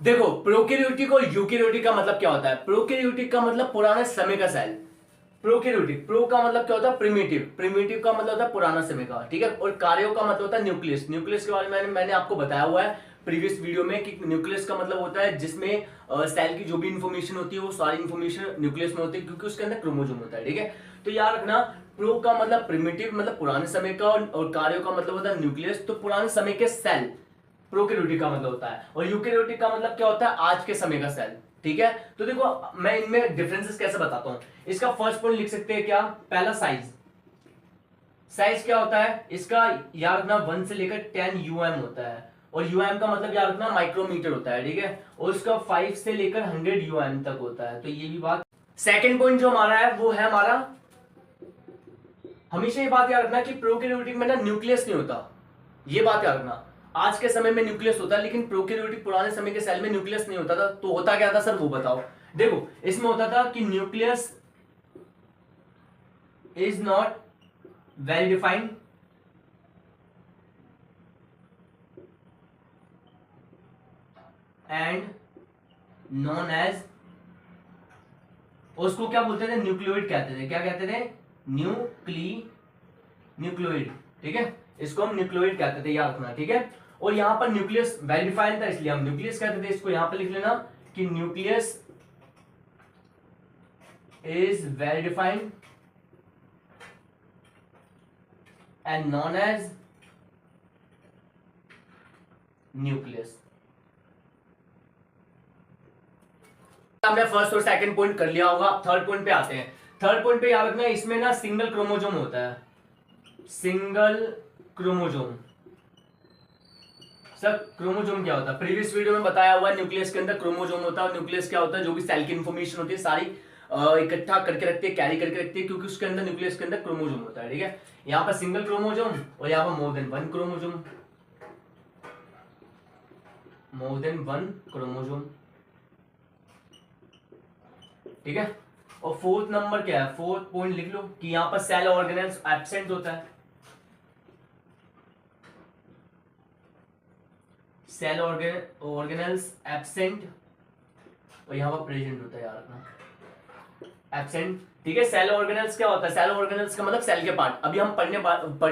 देखो, प्रोकैरियोटिक और यूकैरियोटिक का मतलब क्या होता है। प्रोकैरियोटिक का मतलब पुराने समय का सेल। प्रोकैरियोटिक, प्रो का मतलब क्या होता है, प्रिमिटिव। प्रिमिटिव का मतलब होता है पुराना समय का, ठीक है। और कार्यो का मतलब होता है न्यूक्लियस। न्यूक्लियस के बारे में मैंने आपको बताया हुआ है प्रीवियस वीडियो में कि न्यूक्लियस का मतलब होता है जिसमें सेल की जो भी इंफॉर्मेशन होती है वो सारी इंफॉर्मेशन न्यूक्लियस में होती है, क्योंकि उसके अंदर क्रोमोसोम होता है, ठीक है। तो याद रखना, प्रो का मतलब प्रिमिटिव मतलब पुराने समय का, और कार्यो का मतलब होता है न्यूक्लियस, तो पुराने समय के सेल प्रोकैरियोटिक का मतलब होता है। और यूकैरियोटिक का मतलब क्या होता है, आज के समय का सेल, ठीक है। तो देखो मैं इनमें डिफरेंसेस कैसे बताता हूं। इसका फर्स्ट पॉइंट लिख सकते हैं क्या, पहला साइज। साइज क्या होता है इसका, याद रखना 1 से लेकर 10 यूएम होता है। और यूएम का मतलब याद रखना माइक्रोमीटर होता है, ठीक है। और उसका 5 से लेकर 100 यूएम तक होता है, तो ये भी बात। सेकेंड पॉइंट जो हमारा है वो है हमारा, हमेशा ये बात याद रखना कि प्रोकैरियोटिक में ना न्यूक्लियस नहीं होता, ये बात याद रखना। आज के समय में न्यूक्लियस होता है, लेकिन प्रोकैरियोटिक पुराने समय के सेल में न्यूक्लियस नहीं होता था। तो होता क्या था सर, वो बताओ। देखो, इसमें होता था कि nucleus is not well defined and known as, उसको क्या बोलते थे, न्यूक्लियोइड कहते थे। क्या कहते थे, न्यूक्लियोइड, ठीक है। इसको हम न्यूक्लियोइड कहते थे, याद रखना, ठीक है। और यहां पर न्यूक्लियस वेल डिफाइंड था, इसलिए हम न्यूक्लियस कहते थे। इसको यहां पर लिख लेना कि nucleus is well defined and known as nucleus. हमने फर्स्ट और सेकंड पॉइंट कर लिया होगा, अब थर्ड पॉइंट पे आते हैं। थर्ड पॉइंट पे याद रखना, इसमें ना सिंगल क्रोमोसोम होता है, सिंगल क्रोमोसोम। सर क्रोमोसोम क्या होता है, प्रीवियस वीडियो में बताया हुआ है, न्यूक्लियस के अंदर क्रोमोसोम होता है। न्यूक्लियस क्या होता है, जो भी सेल की इंफॉर्मेशन होती है सारी इकट्ठा करके रखती है, कैरी करके रखती है, क्योंकि उसके अंदर न्यूक्लियस के अंदर क्रोमोसोम होता है, ठीक है। यहाँ पर सिंगल क्रोमोसोम और यहाँ पर more than one chromosome, more than one chromosome, ठीक है। और फोर्थ नंबर क्या है, फोर्थ पॉइंट लिख लो कि यहाँ पर सेल ऑर्गेनेल्स एब्सेंट होता है, सेल ऑर्गेनेल्स एब्सेंट, और यहाँ पर प्रेजेंट होता है, याद रखना एब्सेंट, ठीक है। सेल ऑर्गेनेल्स क्या होता है, सेल ऑर्गेनेल्स का मतलब सेल के पार्ट। अभी हम पढ़ने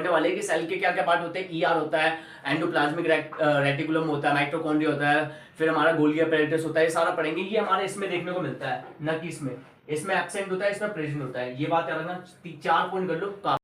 वाले हैं कि सेल के क्या क्या पार्ट होते हैं। ईआर होता है, एंडोप्लाज्मिक रेटिकुलम होता है, माइटोकॉन्ड्रिया होता है, फिर हमारा गोल्गी अपैरेटस होता है, ये सारा पढ़ेंगे। ये हमारे इसमें देखने को मिलता है, न कि इसमें। इसमें एब्सेंट होता है, इसमें प्रेजेंट होता है, ये बात याद रखना। 4 पॉइंट कर लो।